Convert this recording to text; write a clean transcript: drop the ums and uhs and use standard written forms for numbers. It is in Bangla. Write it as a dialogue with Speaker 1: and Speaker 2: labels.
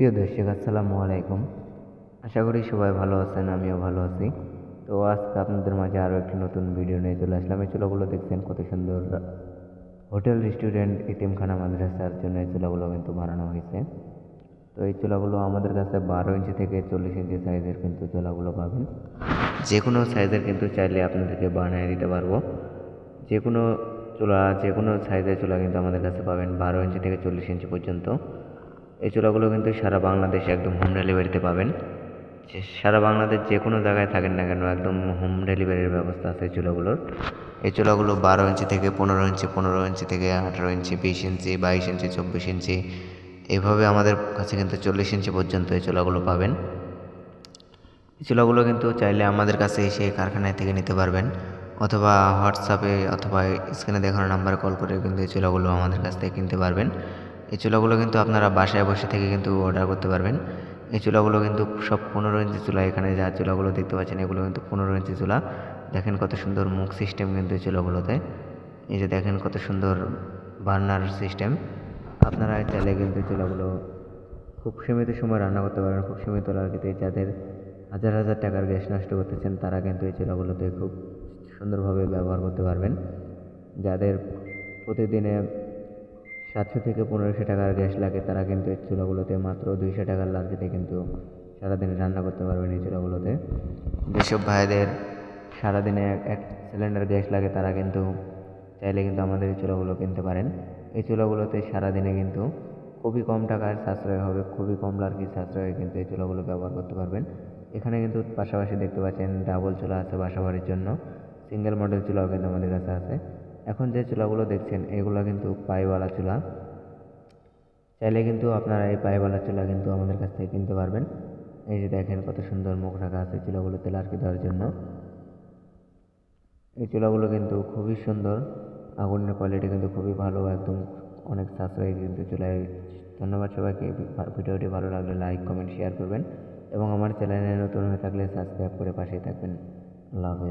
Speaker 1: প্রিয় দর্শক, আসসালামু আলাইকুম। আশা করি সবাই ভালো আছেন, আমিও ভালো আছি। তো আজকে আপনাদের মাঝে আরও একটি নতুন ভিডিও নিয়ে চলে আসলাম। এই চুলাগুলো দেখছেন কত সুন্দর, হোটেল, রেস্টুরেন্ট, এতিমখানা, মাদ্রাসার জন্য এই চুলাগুলো কিন্তু বানানো হয়েছে। তো এই চুলাগুলো আমাদের কাছে 12 ইঞ্চি থেকে 40 ইঞ্চি সাইজের কিন্তু চুলাগুলো পাবেন। যে কোনো সাইজের কিন্তু চাইলে আপনাদেরকে বানিয়ে দিতে পারবো। যে কোনো চুলা, যে কোনো সাইজের চুলা কিন্তু আমাদের কাছে পাবেন 12 ইঞ্চি থেকে 40 ইঞ্চি পর্যন্ত। এই চুলাগুলো কিন্তু সারা বাংলাদেশে একদম হোম ডেলিভারিতে পাবেন। সারা বাংলাদেশ যে কোনো জায়গায় থাকেন না কেন, একদম হোম ডেলিভারির ব্যবস্থা আছে এই চুলাগুলোর। এই চুলাগুলো 12 ইঞ্চি থেকে 15 ইঞ্চি, 15 ইঞ্চি থেকে 18 ইঞ্চি, 20 ইঞ্চি, 22 ইঞ্চি, 24 ইঞ্চি, এইভাবে আমাদের কাছে কিন্তু 40 ইঞ্চি পর্যন্ত এই চুলাগুলো পাবেন। এই চুলাগুলো কিন্তু চাইলে আমাদের কাছে এসে কারখানায় থেকে নিতে পারবেন, অথবা হোয়াটসঅ্যাপে অথবা স্ক্রিনে দেখানো নাম্বারে কল করে কিন্তু এই চুলাগুলো আমাদের কাছ থেকে কিনতে পারবেন। এই চুলাগুলো কিন্তু আপনারা বাসায় বসে থেকে কিন্তু অর্ডার করতে পারবেন। এই চুলাগুলো কিন্তু সব 15 ইঞ্চি চুলা। এখানে যা চুলাগুলো দেখতে পাচ্ছেন এগুলো কিন্তু 15 ইঞ্চি চুলা। দেখেন কত সুন্দর মুখ সিস্টেম কিন্তু এই চুলাগুলোতে। এই যে দেখেন কত সুন্দর বার্নার সিস্টেম। আপনারা চাইলে কিন্তু চুলাগুলো খুব সীমিত সময় রান্না করতে পারবেন। খুব সীমিত লাগতে যাদের হাজার হাজার টাকার গ্যাস নষ্ট করতেছেন তারা কিন্তু এই চুলাগুলোতে খুব সুন্দরভাবে ব্যবহার করতে পারবেন। যাদের প্রতিদিনে 700 থেকে 1500 টাকার গ্যাস লাগে তারা কিন্তু এই চুলাগুলোতে মাত্র 200 টাকার লার্জিতে কিন্তু সারাদিন রান্না করতে পারবেন এই চুলাগুলোতে। যেসব ভাইদের সারাদিনে এক সিলিন্ডার গ্যাস লাগে তারা কিন্তু চাইলে কিন্তু আমাদের এই চুলাগুলো কিনতে পারেন। এই চুলাগুলোতে সারাদিনে কিন্তু খুবই কম টাকার সাশ্রয় হবে, খুবই কম লার্জির সাশ্রয়ে কিন্তু এই চুলাগুলো ব্যবহার করতে পারবেন। এখানে কিন্তু পাশাপাশি দেখতে পাচ্ছেন ডাবল চুলা আছে বাসাবাড়ির জন্য, সিঙ্গেল মডেল চুলাও কিন্তু আমাদের কাছে আছে। এখন যে চুলাগুলো দেখছেন এগুলো কিন্তু পাইওয়ালা চুলা। চাইলে কিন্তু আপনারা এই পাইওয়ালা চুলা কিন্তু আমাদের কাছ থেকে কিনতে পারবেন। এই যে দেখেন কত সুন্দর মুখ রাখা আছে চুলাগুলোতে লার্কি দেওয়ার জন্য। এই চুলাগুলো কিন্তু খুবই সুন্দর, আগুনের কোয়ালিটি কিন্তু খুবই ভালো, একদম অনেক সাশ্রয়ী কিন্তু চুলায়। ধন্যবাদ সবাইকে। ভিডিওটি ভালো লাগলে লাইক, কমেন্ট, শেয়ার করবেন এবং আমার চ্যানেলে নতুন হয়ে থাকলে সাবস্ক্রাইব করে পাশেই থাকবেন। আল্লাহ হাফেজ।